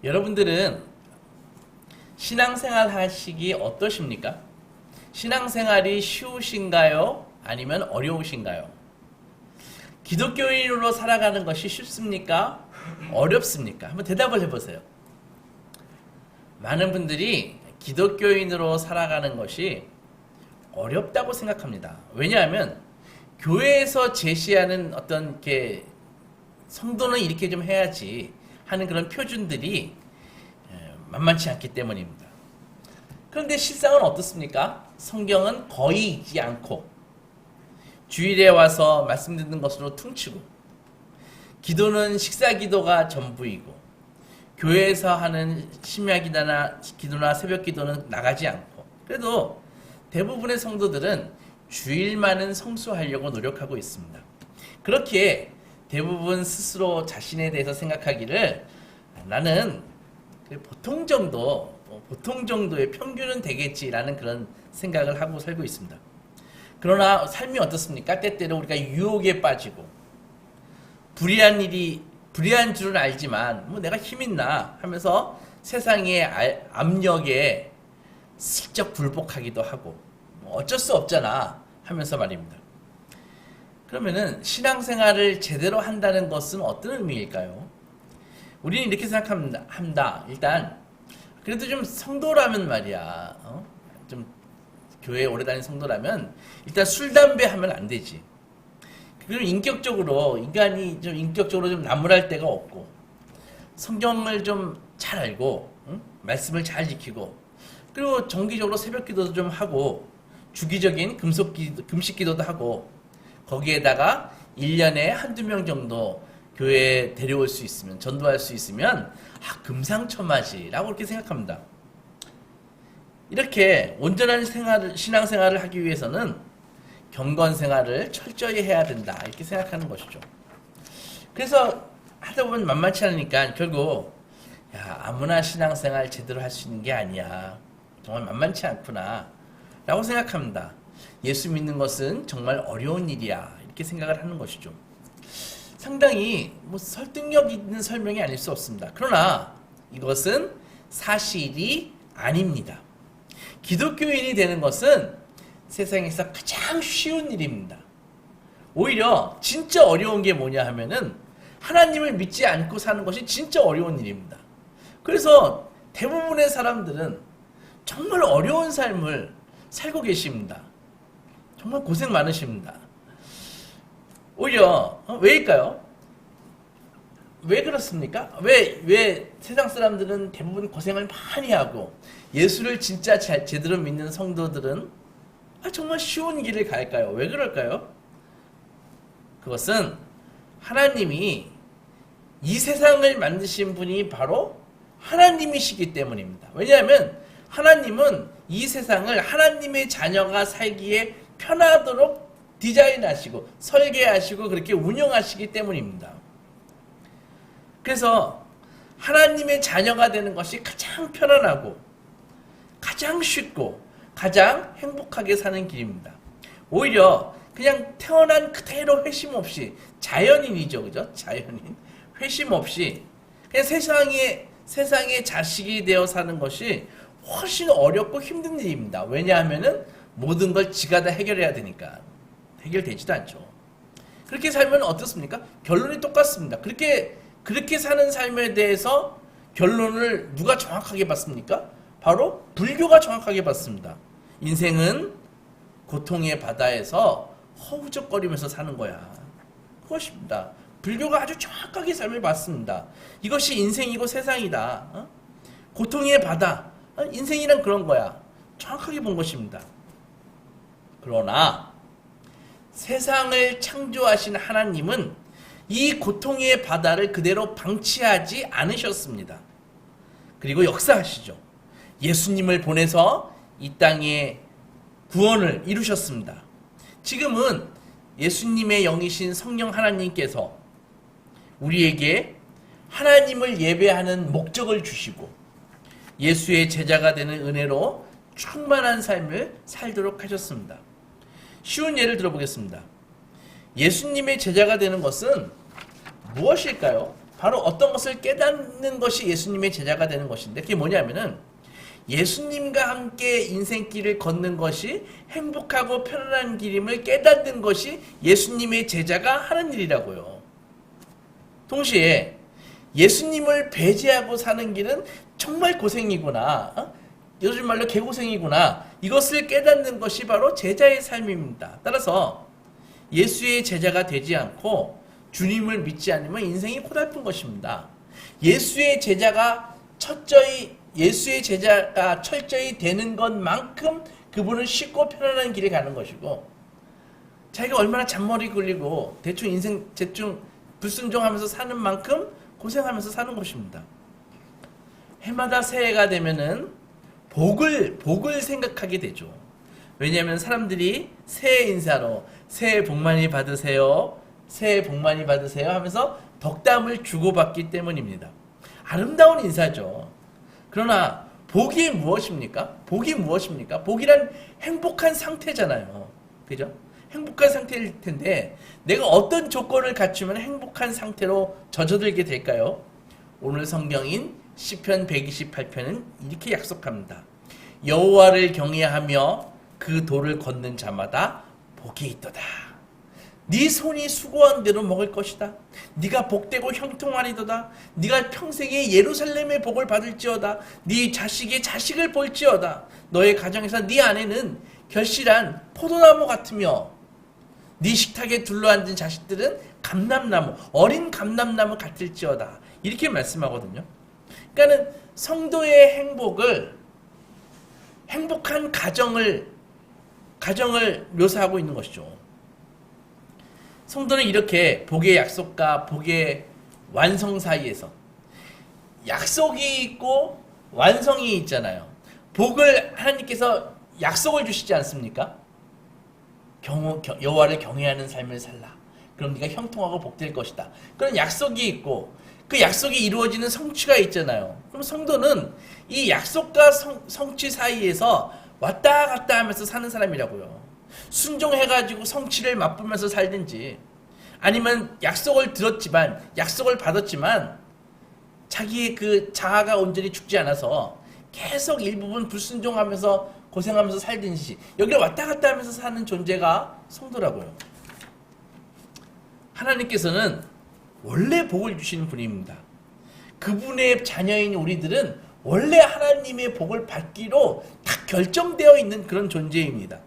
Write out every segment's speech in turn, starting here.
여러분들은 신앙생활 하시기 어떠십니까? 신앙생활이 쉬우신가요? 아니면 어려우신가요? 기독교인으로 살아가는 것이 쉽습니까? 어렵습니까? 한번 대답을 해보세요. 많은 분들이 기독교인으로 살아가는 것이 어렵다고 생각합니다. 왜냐하면 교회에서 제시하는 어떤 이렇게 성도는 이렇게 좀 해야지 하는 그런 표준들이 만만치 않기 때문입니다. 그런데 실상은 어떻습니까? 성경은 거의 읽지 않고 주일에 와서 말씀 듣는 것으로 퉁치고 기도는 식사 기도가 전부이고 교회에서 하는 심야 기도나 새벽 기도는 나가지 않고 그래도 대부분의 성도들은 주일만은 성수하려고 노력하고 있습니다. 그렇기에 대부분 스스로 자신에 대해서 생각하기를 나는 보통 정도의 평균은 되겠지라는 그런 생각을 하고 살고 있습니다. 그러나 삶이 어떻습니까? 때때로 우리가 유혹에 빠지고 불의한 줄은 알지만 뭐 내가 힘 있나 하면서 세상의 압력에 슬쩍 굴복하기도 하고 어쩔 수 없잖아 하면서 말입니다. 그러면은 신앙생활을 제대로 한다는 것은 어떤 의미일까요? 우리는 이렇게 생각합니다. 일단 그래도 좀 성도라면 말이야. 좀 교회에 오래 다닌 성도라면 일단 술, 담배 하면 안 되지. 그리고 인간이 좀 인격적으로 좀 나무랄 데가 없고 성경을 좀 잘 알고 말씀을 잘 지키고 그리고 정기적으로 새벽 기도도 좀 하고 주기적인 금식 기도도 하고 거기에다가 1년에 한두 명 정도 교회에 데려올 수 있으면 전도할 수 있으면 금상첨화지라고 그렇게 생각합니다. 이렇게 온전한 신앙생활을 하기 위해서는 경건생활을 철저히 해야 된다 이렇게 생각하는 것이죠. 그래서 하다 보면 만만치 않으니까 결국 아무나 신앙생활 제대로 할 수 있는 게 아니야. 정말 만만치 않구나 라고 생각합니다. 예수 믿는 것은 정말 어려운 일이야 이렇게 생각을 하는 것이죠. 상당히 설득력 있는 설명이 아닐 수 없습니다. 그러나 이것은 사실이 아닙니다. 기독교인이 되는 것은 세상에서 가장 쉬운 일입니다. 오히려 진짜 어려운 게 뭐냐 하면은 하나님을 믿지 않고 사는 것이 진짜 어려운 일입니다. 그래서 대부분의 사람들은 정말 어려운 삶을 살고 계십니다. 정말 고생 많으십니다. 오히려 왜일까요? 왜 그렇습니까? 왜 세상 사람들은 대부분 고생을 많이 하고 예수를 진짜 제대로 믿는 성도들은 정말 쉬운 길을 갈까요? 왜 그럴까요? 그것은 하나님이 이 세상을 만드신 분이 바로 하나님이시기 때문입니다. 왜냐하면 하나님은 이 세상을 하나님의 자녀가 살기에 편하도록 디자인하시고 설계하시고 그렇게 운영하시기 때문입니다. 그래서 하나님의 자녀가 되는 것이 가장 편안하고 가장 쉽고 가장 행복하게 사는 길입니다. 오히려 그냥 태어난 그대로 회심 없이 자연인이죠. 그죠? 자연인. 회심 없이 그냥 세상의 자식이 되어 사는 것이 훨씬 어렵고 힘든 일입니다. 왜냐하면은 모든 걸 지가 다 해결해야 되니까. 해결되지도 않죠. 그렇게 살면 어떻습니까? 결론이 똑같습니다. 그렇게 사는 삶에 대해서 결론을 누가 정확하게 봤습니까? 바로 불교가 정확하게 봤습니다. 인생은 고통의 바다에서 허우적거리면서 사는 거야. 그것입니다. 불교가 아주 정확하게 삶을 봤습니다. 이것이 인생이고 세상이다. 고통의 바다. 인생이란 그런 거야. 정확하게 본 것입니다. 그러나 세상을 창조하신 하나님은 이 고통의 바다를 그대로 방치하지 않으셨습니다. 그리고 역사하시죠. 예수님을 보내서 이 땅에 구원을 이루셨습니다. 지금은 예수님의 영이신 성령 하나님께서 우리에게 하나님을 예배하는 목적을 주시고 예수의 제자가 되는 은혜로 충만한 삶을 살도록 하셨습니다. 쉬운 예를 들어보겠습니다. 예수님의 제자가 되는 것은 무엇일까요? 바로 어떤 것을 깨닫는 것이 예수님의 제자가 되는 것인데, 그게 뭐냐면은 예수님과 함께 인생길을 걷는 것이 행복하고 편안한 길임을 깨닫는 것이 예수님의 제자가 하는 일이라고요. 동시에 예수님을 배제하고 사는 길은 정말 고생이구나, 요즘 말로 개고생이구나, 이것을 깨닫는 것이 바로 제자의 삶입니다. 따라서 예수의 제자가 되지 않고 주님을 믿지 않으면 인생이 고달픈 것입니다. 예수의 제자가 철저히 되는 것만큼 그분은 쉽고 편안한 길에 가는 것이고, 자기가 얼마나 잔머리 굴리고 대충 불순종하면서 사는 만큼 고생하면서 사는 것입니다. 해마다 새해가 되면은 복을 생각하게 되죠. 왜냐하면 사람들이 새해 인사로 새해 복 많이 받으세요, 새해 복 많이 받으세요 하면서 덕담을 주고받기 때문입니다. 아름다운 인사죠. 그러나 복이 무엇입니까? 복이란 행복한 상태잖아요. 그죠? 행복한 상태일 텐데 내가 어떤 조건을 갖추면 행복한 상태로 젖어들게 될까요? 오늘 성경인 시편 128편은 이렇게 약속합니다. 여호와를 경외하며 그 도를 걷는 자마다 복이 있도다. 네 손이 수고한 대로 먹을 것이다. 네가 복되고 형통하리도다. 네가 평생에 예루살렘의 복을 받을지어다. 네 자식의 자식을 볼지어다. 너의 가정에서 네 아내는 결실한 포도나무 같으며 네 식탁에 둘러앉은 자식들은 어린 감람나무 같을지어다. 이렇게 말씀하거든요. 그러니까는 성도의 행복한 가정을 묘사하고 있는 것이죠. 성도는 이렇게 복의 약속과 복의 완성 사이에서, 약속이 있고 완성이 있잖아요. 복을 하나님께서 약속을 주시지 않습니까? 여호와를 경외하는 삶을 살라. 그럼 네가 형통하고 복될 것이다. 그런 약속이 있고 그 약속이 이루어지는 성취가 있잖아요. 그럼 성도는 이 약속과 성취 사이에서 왔다 갔다 하면서 사는 사람이라고요. 순종해가지고 성취를 맛보면서 살든지, 아니면 약속을 받았지만 자기의 그 자아가 온전히 죽지 않아서 계속 일부분 불순종하면서 고생하면서 살든지, 여기를 왔다 갔다 하면서 사는 존재가 성도라고요. 하나님께서는 원래 복을 주시는 분입니다. 그분의 자녀인 우리들은 원래 하나님의 복을 받기로 다 결정되어 있는 그런 존재입니다.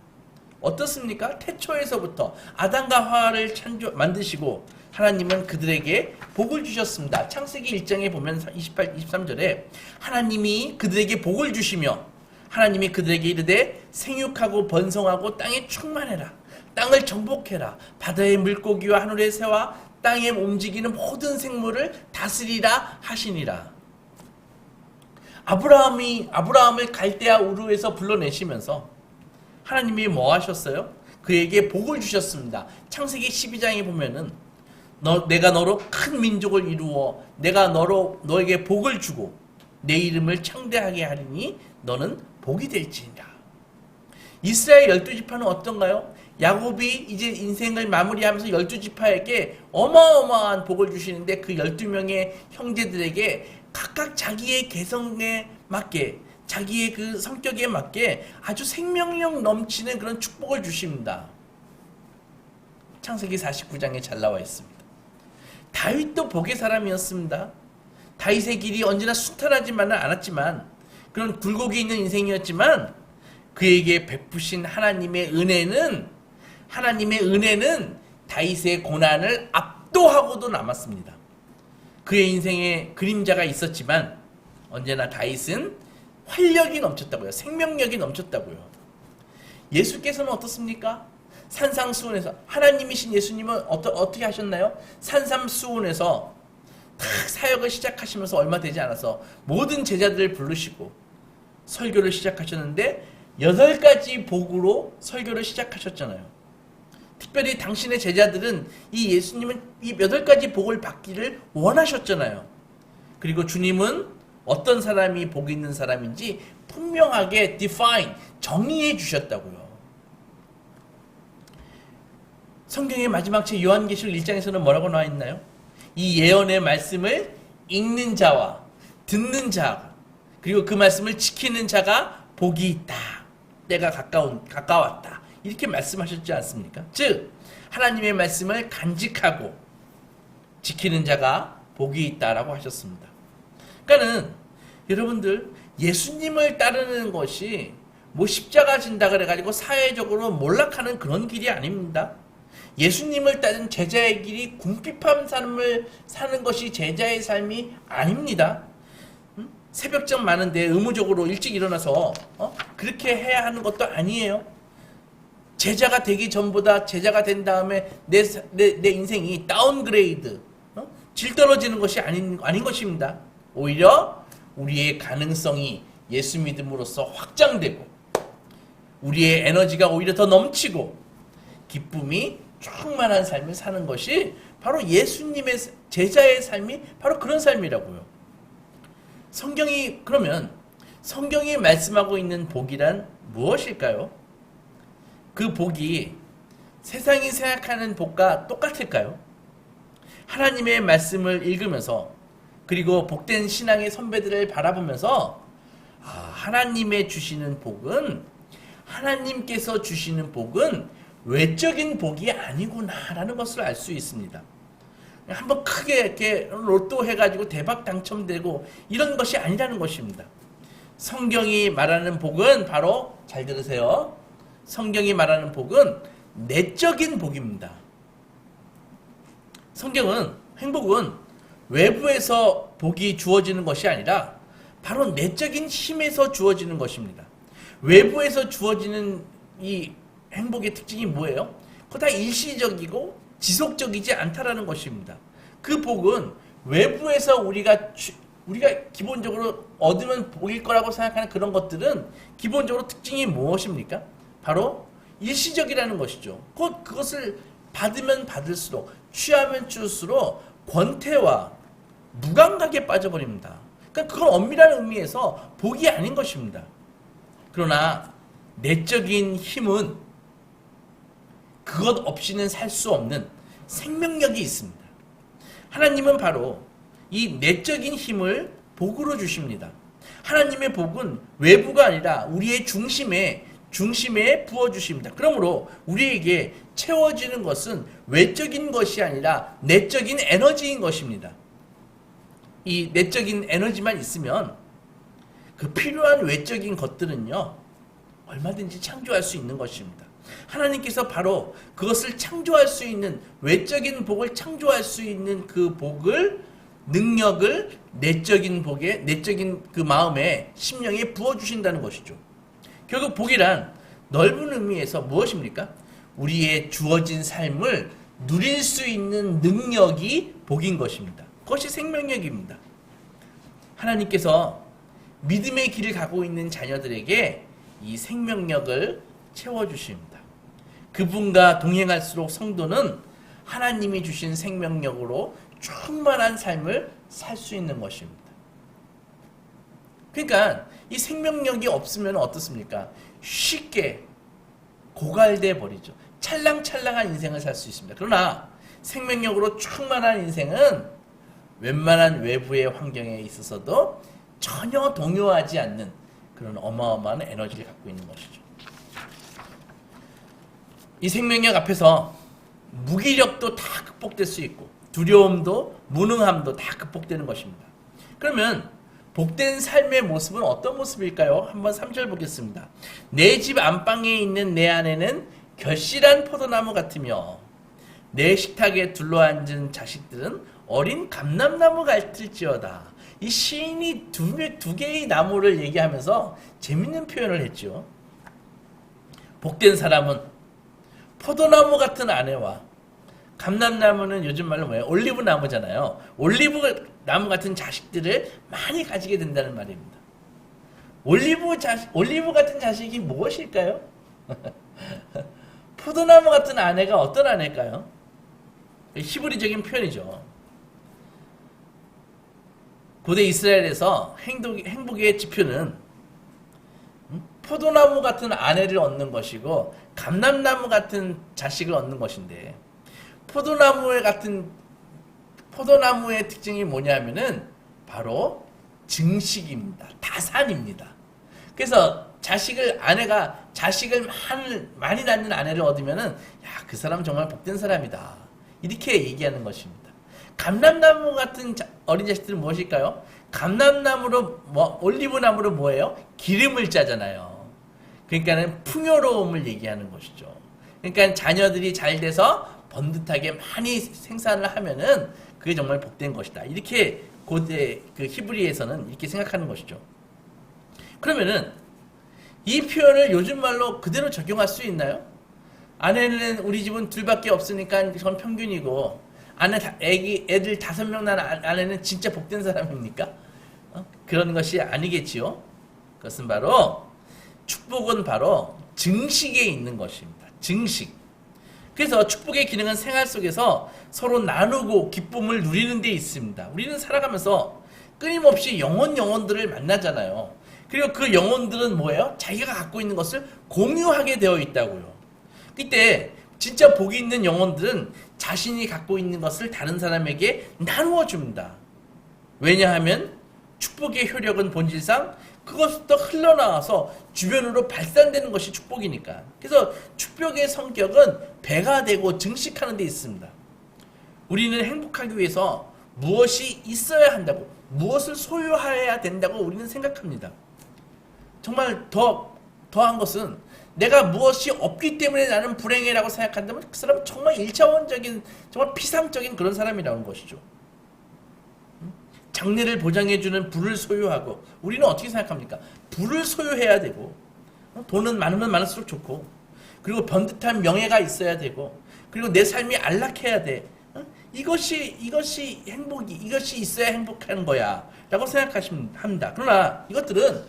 어떻습니까? 태초에서부터 아담과 하와를 만드시고 하나님은 그들에게 복을 주셨습니다. 창세기 1장에 보면 28, 23절에 하나님이 그들에게 복을 주시며 하나님이 그들에게 이르되 생육하고 번성하고 땅에 충만해라. 땅을 정복해라. 바다의 물고기와 하늘의 새와 땅에 움직이는 모든 생물을 다스리라 하시니라. 아브라함을 갈대아 우르에서 불러내시면서 하나님이 뭐 하셨어요? 그에게 복을 주셨습니다. 창세기 12장에 보면은 내가 너로 큰 민족을 이루어 내가 너에게 복을 주고 내 이름을 창대하게 하리니 너는 복이 될지니라. 이스라엘 12지파는 어떤가요? 야곱이 이제 인생을 마무리하면서 12지파에게 어마어마한 복을 주시는데 그 12명의 형제들에게 각각 자기의 개성에 맞게, 자기의 그 성격에 맞게 아주 생명력 넘치는 그런 축복을 주십니다. 창세기 49장에 잘 나와 있습니다. 다윗도 복의 사람이었습니다. 다윗의 길이 언제나 순탄하지만은 않았지만, 그런 굴곡이 있는 인생이었지만 그에게 베푸신 하나님의 은혜는 다윗의 고난을 압도하고도 남았습니다. 그의 인생에 그림자가 있었지만 언제나 다윗은 활력이 넘쳤다고요. 생명력이 넘쳤다고요. 예수께서는 어떻습니까? 산상수훈에서, 하나님이신 예수님은 어떻게 하셨나요? 산삼수훈에서 딱 사역을 시작하시면서 얼마 되지 않아서 모든 제자들을 부르시고 설교를 시작하셨는데 8가지 복으로 설교를 시작하셨잖아요. 특별히 당신의 제자들은 이 예수님은 이 8가지 복을 받기를 원하셨잖아요. 그리고 주님은 어떤 사람이 복 있는 사람인지 분명하게 정의해 주셨다고요. 성경의 마지막 책 요한계시록 1장에서는 뭐라고 나와 있나요? 이 예언의 말씀을 읽는 자와 듣는 자, 그리고 그 말씀을 지키는 자가 복이 있다. 때가 가까웠다. 이렇게 말씀하셨지 않습니까? 즉 하나님의 말씀을 간직하고 지키는 자가 복이 있다라고 하셨습니다. 그러니까는 여러분들 예수님을 따르는 것이 뭐 십자가 진다 그래가지고 사회적으로 몰락하는 그런 길이 아닙니다. 예수님을 따른 제자의 길이 궁핍한 삶을 사는 것이 제자의 삶이 아닙니다. 새벽적 많은데 의무적으로 일찍 일어나서 그렇게 해야 하는 것도 아니에요. 제자가 되기 전보다 제자가 된 다음에 내 인생이 다운그레이드, 질 떨어지는 것이 아닌 것입니다. 오히려 우리의 가능성이 예수 믿음으로써 확장되고 우리의 에너지가 오히려 더 넘치고 기쁨이 충만한 삶을 사는 것이 바로 예수님의 제자의 삶이 바로 그런 삶이라고요. 그러면 성경이 말씀하고 있는 복이란 무엇일까요? 그 복이 세상이 생각하는 복과 똑같을까요? 하나님의 말씀을 읽으면서 그리고 복된 신앙의 선배들을 바라보면서 하나님께서 주시는 복은 외적인 복이 아니구나라는 것을 알 수 있습니다. 한번 크게 이렇게 로또 해가지고 대박 당첨되고 이런 것이 아니라는 것입니다. 성경이 말하는 복은 바로 잘 들으세요. 성경이 말하는 복은 내적인 복입니다. 행복은 외부에서 복이 주어지는 것이 아니라 바로 내적인 힘에서 주어지는 것입니다. 외부에서 주어지는 이 행복의 특징이 뭐예요? 그거 다 일시적이고 지속적이지 않다라는 것입니다. 그 복은 외부에서 우리가 기본적으로 얻으면 복일 거라고 생각하는 그런 것들은 기본적으로 특징이 무엇입니까? 바로 일시적이라는 것이죠. 그것을 받으면 받을수록 취하면 취할수록 권태와 무감각에 빠져버립니다. 그러니까 그건 엄밀한 의미에서 복이 아닌 것입니다. 그러나 내적인 힘은 그것 없이는 살 수 없는 생명력이 있습니다. 하나님은 바로 이 내적인 힘을 복으로 주십니다. 하나님의 복은 외부가 아니라 우리의 중심에 부어주십니다. 그러므로 우리에게 채워지는 것은 외적인 것이 아니라 내적인 에너지인 것입니다. 이 내적인 에너지만 있으면 그 필요한 외적인 것들은요, 얼마든지 창조할 수 있는 것입니다. 하나님께서 바로 그것을 창조할 수 있는 외적인 복을 창조할 수 있는 그 복을 능력을 내적인 복에 내적인 그 마음에 심령에 부어주신다는 것이죠. 결국 복이란 넓은 의미에서 무엇입니까? 우리의 주어진 삶을 누릴 수 있는 능력이 복인 것입니다. 그것이 생명력입니다. 하나님께서 믿음의 길을 가고 있는 자녀들에게 이 생명력을 채워주십니다. 그분과 동행할수록 성도는 하나님이 주신 생명력으로 충만한 삶을 살 수 있는 것입니다. 그러니까 이 생명력이 없으면 어떻습니까? 쉽게 고갈돼 버리죠. 찰랑찰랑한 인생을 살 수 있습니다. 그러나 생명력으로 충만한 인생은 웬만한 외부의 환경에 있어서도 전혀 동요하지 않는 그런 어마어마한 에너지를 갖고 있는 것이죠. 이 생명력 앞에서 무기력도 다 극복될 수 있고 두려움도 무능함도 다 극복되는 것입니다. 그러면 복된 삶의 모습은 어떤 모습일까요? 한번 3절 보겠습니다. 내 집 안방에 있는 내 아내는 결실한 포도나무 같으며 내 식탁에 둘러앉은 자식들은 어린 감람나무 같을지어다. 이 시인이 두 개의 나무를 얘기하면서 재밌는 표현을 했죠. 복된 사람은 포도나무 같은 아내와 감람나무는 요즘 말로 뭐예요? 올리브 나무잖아요. 올리브 나무 같은 자식들을 많이 가지게 된다는 말입니다. 올리브 같은 자식이 무엇일까요? 포도나무 같은 아내가 어떤 아내일까요? 히브리적인 표현이죠. 고대 이스라엘에서 행복의 지표는 포도나무 같은 아내를 얻는 것이고 감람나무 같은 자식을 얻는 것인데 포도나무 포도나무의 특징이 뭐냐면은 바로 증식입니다. 다산입니다. 그래서 아내가 자식을 많이 낳는 아내를 얻으면은, 야, 그 사람 정말 복된 사람이다, 이렇게 얘기하는 것입니다. 감람나무 같은 어린 자식들은 무엇일까요? 감람나무로, 올리브나무로 뭐예요? 기름을 짜잖아요. 그러니까는 풍요로움을 얘기하는 것이죠. 그러니까 자녀들이 잘 돼서 번듯하게 많이 생산을 하면은 그게 정말 복된 것이다, 이렇게 고대 그 히브리에서는 이렇게 생각하는 것이죠. 그러면은 이 표현을 요즘 말로 그대로 적용할 수 있나요? 아내는, 우리 집은 둘밖에 없으니까 전 평균이고, 애들 5명 난 아내는 진짜 복된 사람입니까? 그런 것이 아니겠지요. 그것은 바로, 축복은 바로 증식에 있는 것입니다. 증식. 그래서 축복의 기능은 생활 속에서 서로 나누고 기쁨을 누리는 데 있습니다. 우리는 살아가면서 끊임없이 영혼들을 만나잖아요. 그리고 그 영혼들은 뭐예요? 자기가 갖고 있는 것을 공유하게 되어 있다고요. 그때 진짜 복이 있는 영혼들은 자신이 갖고 있는 것을 다른 사람에게 나누어 줍니다. 왜냐하면 축복의 효력은 본질상 그것부터 흘러나와서 주변으로 발산되는 것이 축복이니까. 그래서 축복의 성격은 배가 되고 증식하는 데 있습니다. 우리는 행복하기 위해서 무엇이 있어야 한다고, 무엇을 소유해야 된다고 우리는 생각합니다. 정말 더한 것은, 내가 무엇이 없기 때문에 나는 불행해라고 생각한다면 그 사람은 정말 1차원적인, 정말 피상적인 그런 사람이라는 것이죠. 장래를 보장해주는 부를 소유하고, 우리는 어떻게 생각합니까? 부를 소유해야 되고, 돈은 많으면 많을수록 좋고, 그리고 번듯한 명예가 있어야 되고, 그리고 내 삶이 안락해야 돼. 이것이 있어야 행복한 거야 라고 생각합니다. 그러나 이것들은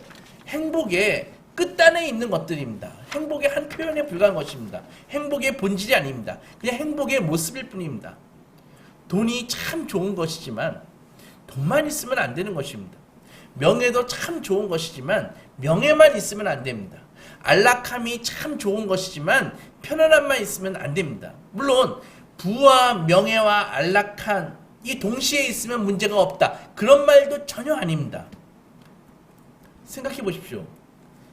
행복의 끝단에 있는 것들입니다. 행복의 한 표현에 불과한 것입니다. 행복의 본질이 아닙니다. 그냥 행복의 모습일 뿐입니다. 돈이 참 좋은 것이지만 돈만 있으면 안 되는 것입니다. 명예도 참 좋은 것이지만 명예만 있으면 안 됩니다. 안락함이 참 좋은 것이지만 편안함만 있으면 안 됩니다. 물론 부와 명예와 안락함이 동시에 있으면 문제가 없다, 그런 말도 전혀 아닙니다. 생각해 보십시오.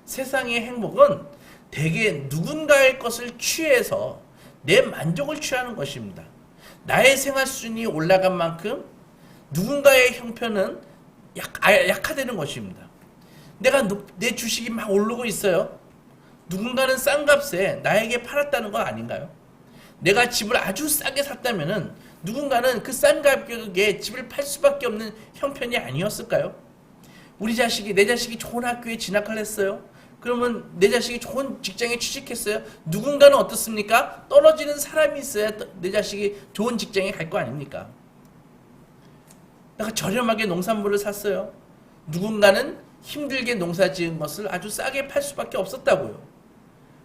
세상의 행복은 대개 누군가의 것을 취해서 내 만족을 취하는 것입니다. 나의 생활 수준이 올라간 만큼 누군가의 형편은 약화되는 것입니다. 내 주식이 막 오르고 있어요. 누군가는 싼 값에 나에게 팔았다는 거 아닌가요? 내가 집을 아주 싸게 샀다면은 누군가는 그 싼 가격에 집을 팔 수밖에 없는 형편이 아니었을까요? 내 자식이 좋은 학교에 진학을 했어요. 그러면 내 자식이 좋은 직장에 취직했어요. 누군가는 어떻습니까? 떨어지는 사람이 있어야 내 자식이 좋은 직장에 갈 거 아닙니까? 내가 저렴하게 농산물을 샀어요. 누군가는 힘들게 농사 지은 것을 아주 싸게 팔 수밖에 없었다고요.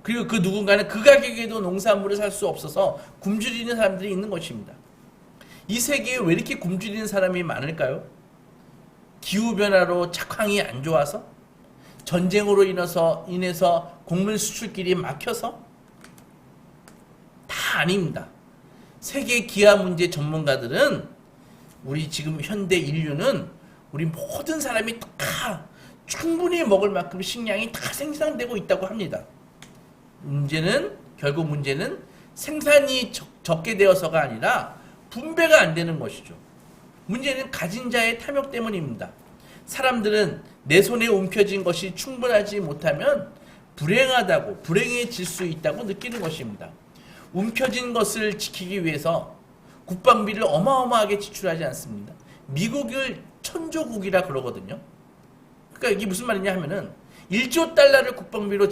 그리고 그 누군가는 그 가격에도 농산물을 살 수 없어서 굶주리는 사람들이 있는 것입니다. 이 세계에 왜 이렇게 굶주리는 사람이 많을까요? 기후변화로 작황이 안 좋아서? 전쟁으로 인해서 곡물 수출길이 막혀서? 다 아닙니다. 세계 기아 문제 전문가들은 우리 지금 현대 인류는 우리 모든 사람이 다 충분히 먹을 만큼 식량이 다 생산되고 있다고 합니다. 결국 문제는 생산이 적게 되어서가 아니라 분배가 안 되는 것이죠. 문제는 가진 자의 탐욕 때문입니다. 사람들은 내 손에 움켜진 것이 충분하지 못하면 불행해질 수 있다고 느끼는 것입니다. 움켜진 것을 지키기 위해서 국방비를 어마어마하게 지출하지 않습니다. 미국을 천조국이라 그러거든요. 그러니까 이게 무슨 말이냐 하면은 1조 달러를 국방비로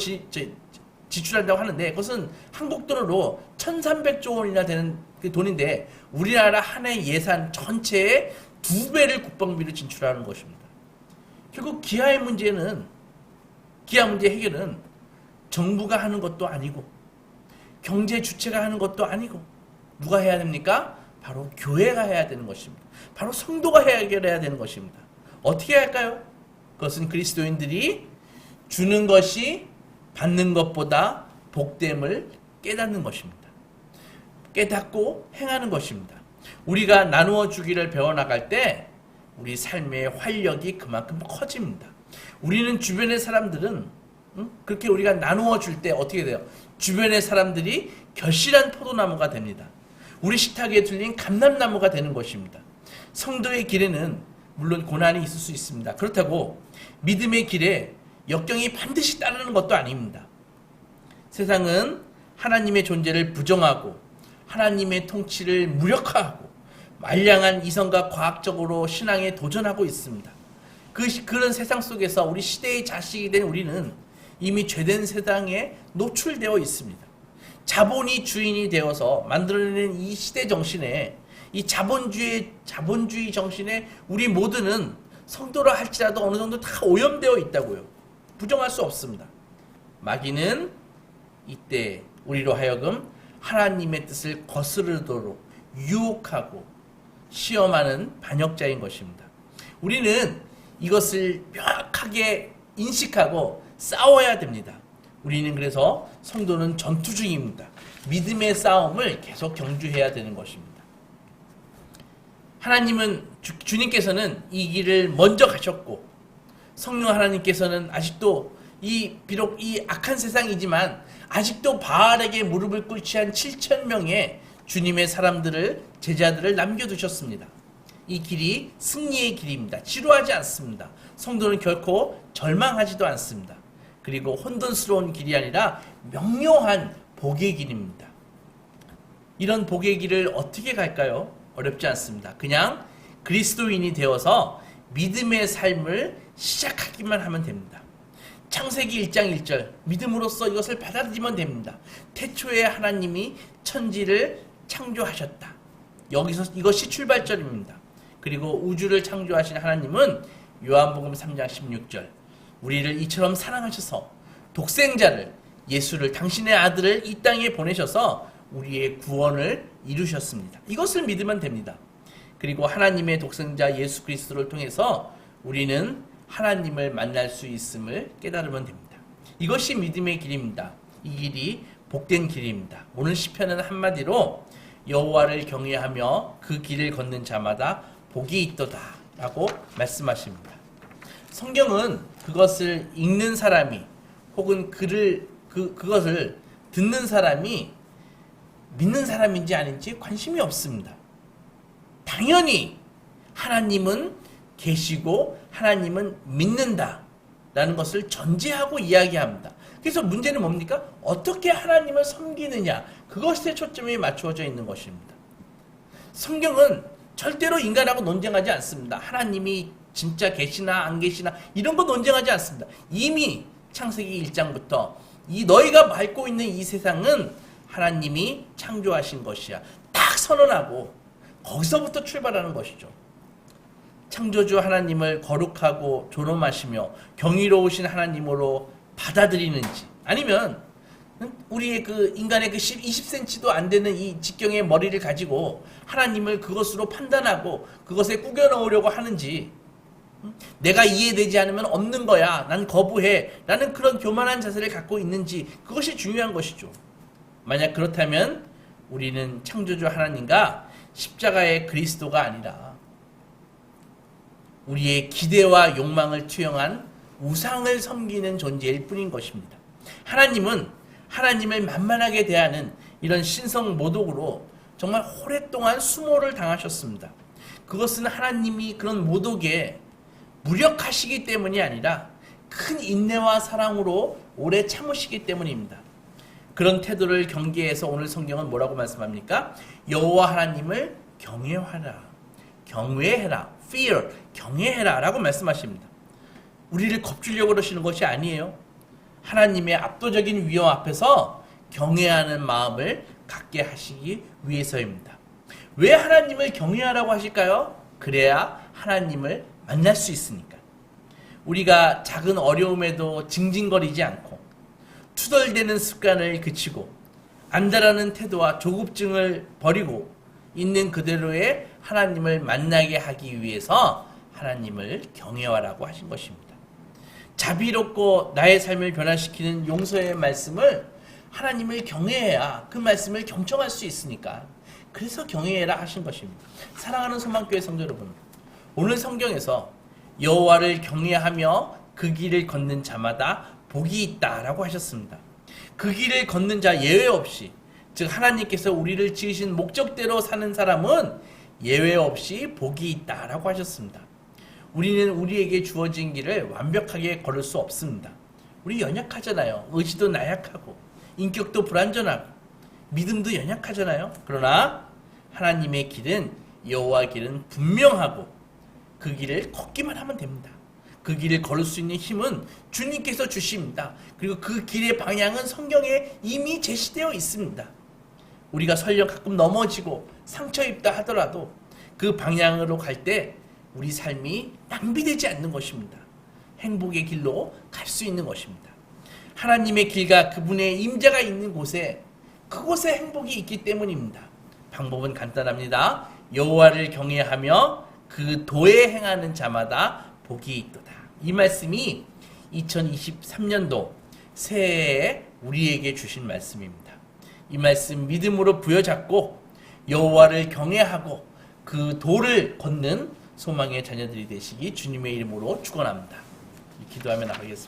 지출한다고 하는데, 그것은 한국 돈으로 1300조 원이나 되는 그 돈인데, 우리나라 한 해 예산 전체의 2배를 국방비로 지출하는 것입니다. 결국 기아 문제 해결은 정부가 하는 것도 아니고 경제 주체가 하는 것도 아니고 누가 해야 됩니까? 바로 교회가 해야 되는 것입니다. 바로 성도가 해결해야 되는 것입니다. 어떻게 할까요? 그것은 그리스도인들이 주는 것이 받는 것보다 복됨을 깨닫는 것입니다. 깨닫고 행하는 것입니다. 우리가 나누어 주기를 배워나갈 때 우리 삶의 활력이 그만큼 커집니다. 우리는 주변의 사람들은 그렇게 우리가 나누어 줄 때 어떻게 돼요? 주변의 사람들이 결실한 포도나무가 됩니다. 우리 식탁에 둘린 감람나무가 되는 것입니다. 성도의 길에는 물론 고난이 있을 수 있습니다. 그렇다고 믿음의 길에 역경이 반드시 따르는 것도 아닙니다. 세상은 하나님의 존재를 부정하고 하나님의 통치를 무력화하고 말량한 이성과 과학적으로 신앙에 도전하고 있습니다. 그런 세상 속에서 우리 시대의 자식이 된 우리는 이미 죄된 세상에 노출되어 있습니다. 자본이 주인이 되어서 만들어내는 이 시대 정신에, 이 자본주의 정신에 우리 모두는 성도라 할지라도 어느 정도 다 오염되어 있다고요. 부정할 수 없습니다. 마귀는 이때 우리로 하여금 하나님의 뜻을 거스르도록 유혹하고 시험하는 반역자인 것입니다. 우리는 이것을 명확하게 인식하고 싸워야 됩니다. 우리는 그래서 성도는 전투 중입니다. 믿음의 싸움을 계속 경주해야 되는 것입니다. 하나님은 주님께서는 이 길을 먼저 가셨고 성령 하나님께서는 아직도 비록 이 악한 세상이지만 아직도 바알에게 무릎을 꿇지 한 7,000명의 주님의 제자들을 남겨두셨습니다. 이 길이 승리의 길입니다. 지루하지 않습니다. 성도는 결코 절망하지도 않습니다. 그리고 혼돈스러운 길이 아니라 명료한 복의 길입니다. 이런 복의 길을 어떻게 갈까요? 어렵지 않습니다. 그냥 그리스도인이 되어서 믿음의 삶을 시작하기만 하면 됩니다. 창세기 1장 1절 믿음으로써 이것을 받아들이면 됩니다. 태초에 하나님이 천지를 창조하셨다. 여기서 이것이 출발점입니다. 그리고 우주를 창조하신 하나님은 요한복음 3장 16절 우리를 이처럼 사랑하셔서 독생자를 예수를 당신의 아들을 이 땅에 보내셔서 우리의 구원을 이루셨습니다. 이것을 믿으면 됩니다. 그리고 하나님의 독생자 예수 그리스도를 통해서 우리는 하나님을 만날 수 있음을 깨달으면 됩니다. 이것이 믿음의 길입니다. 이 길이 복된 길입니다. 오늘 시편은 한마디로 여호와를 경외하며 그 길을 걷는 자마다 복이 있도다 라고 말씀하십니다. 성경은 그것을 읽는 사람이 혹은 그것을 듣는 사람이 믿는 사람인지 아닌지 관심이 없습니다. 당연히 하나님은 계시고 하나님은 믿는다 라는 것을 전제하고 이야기합니다. 그래서 문제는 뭡니까? 어떻게 하나님을 섬기느냐, 그것에 초점이 맞추어져 있는 것입니다. 성경은 절대로 인간하고 논쟁하지 않습니다. 하나님이 진짜 계시나 안 계시나 이런 거 논쟁하지 않습니다. 이미 창세기 1장부터 너희가 밟고 있는 이 세상은 하나님이 창조하신 것이야 딱 선언하고 거기서부터 출발하는 것이죠. 창조주 하나님을 거룩하고 존엄하시며 경이로우신 하나님으로 받아들이는지, 아니면 우리의 인간의 20cm도 안 되는 이 직경의 머리를 가지고 하나님을 그것으로 판단하고 그것에 꾸겨 넣으려고 하는지, 내가 이해되지 않으면 없는 거야, 난 거부해 라는 그런 교만한 자세를 갖고 있는지, 그것이 중요한 것이죠. 만약 그렇다면 우리는 창조주 하나님과 십자가의 그리스도가 아니라 우리의 기대와 욕망을 투영한 우상을 섬기는 존재일 뿐인 것입니다. 하나님은 하나님을 만만하게 대하는 이런 신성 모독으로 정말 오랫동안 수모를 당하셨습니다. 그것은 하나님이 그런 모독에 무력하시기 때문이 아니라 큰 인내와 사랑으로 오래 참으시기 때문입니다. 그런 태도를 경계해서 오늘 성경은 뭐라고 말씀합니까? 여호와 하나님을 경외하라, 경외해라, fear, 경외해라 라고 말씀하십니다. 우리를 겁주려고 그러시는 것이 아니에요. 하나님의 압도적인 위엄 앞에서 경외하는 마음을 갖게 하시기 위해서입니다. 왜 하나님을 경외하라고 하실까요? 그래야 하나님을 만날 수 있으니까. 우리가 작은 어려움에도 징징거리지 않고 투덜대는 습관을 그치고 안다라는 태도와 조급증을 버리고 있는 그대로의 하나님을 만나게 하기 위해서 하나님을 경외하라고 하신 것입니다. 자비롭고 나의 삶을 변화시키는 용서의 말씀을 하나님을 경외해야 그 말씀을 경청할 수 있으니까, 그래서 경외해라 하신 것입니다. 사랑하는 소망교회 성도 여러분, 오늘 성경에서 여호와를 경외하며 그 길을 걷는 자마다 복이 있다라고 하셨습니다. 그 길을 걷는 자 예외 없이, 즉 하나님께서 우리를 지으신 목적대로 사는 사람은 예외 없이 복이 있다라고 하셨습니다. 우리는 우리에게 주어진 길을 완벽하게 걸을 수 없습니다. 우리 연약하잖아요. 의지도 나약하고 인격도 불완전하고 믿음도 연약하잖아요. 그러나 하나님의 길은, 여호와 길은 분명하고 그 길을 걷기만 하면 됩니다. 그 길을 걸을 수 있는 힘은 주님께서 주십니다. 그리고 그 길의 방향은 성경에 이미 제시되어 있습니다. 우리가 설령 가끔 넘어지고 상처 입다 하더라도 그 방향으로 갈 때 우리 삶이 낭비되지 않는 것입니다. 행복의 길로 갈 수 있는 것입니다. 하나님의 길과 그분의 임재가 있는 곳에, 그곳에 행복이 있기 때문입니다. 방법은 간단합니다. 여호와를 경외하며 그 도에 행하는 자마다 복이 있도다. 이 말씀이 2023년도 새해에 우리에게 주신 말씀입니다. 이 말씀 믿음으로 부여잡고 여호와를 경외하고 그 도를 걷는 소망의 자녀들이 되시기 주님의 이름으로 축원합니다. 기도하며 나가겠습니다.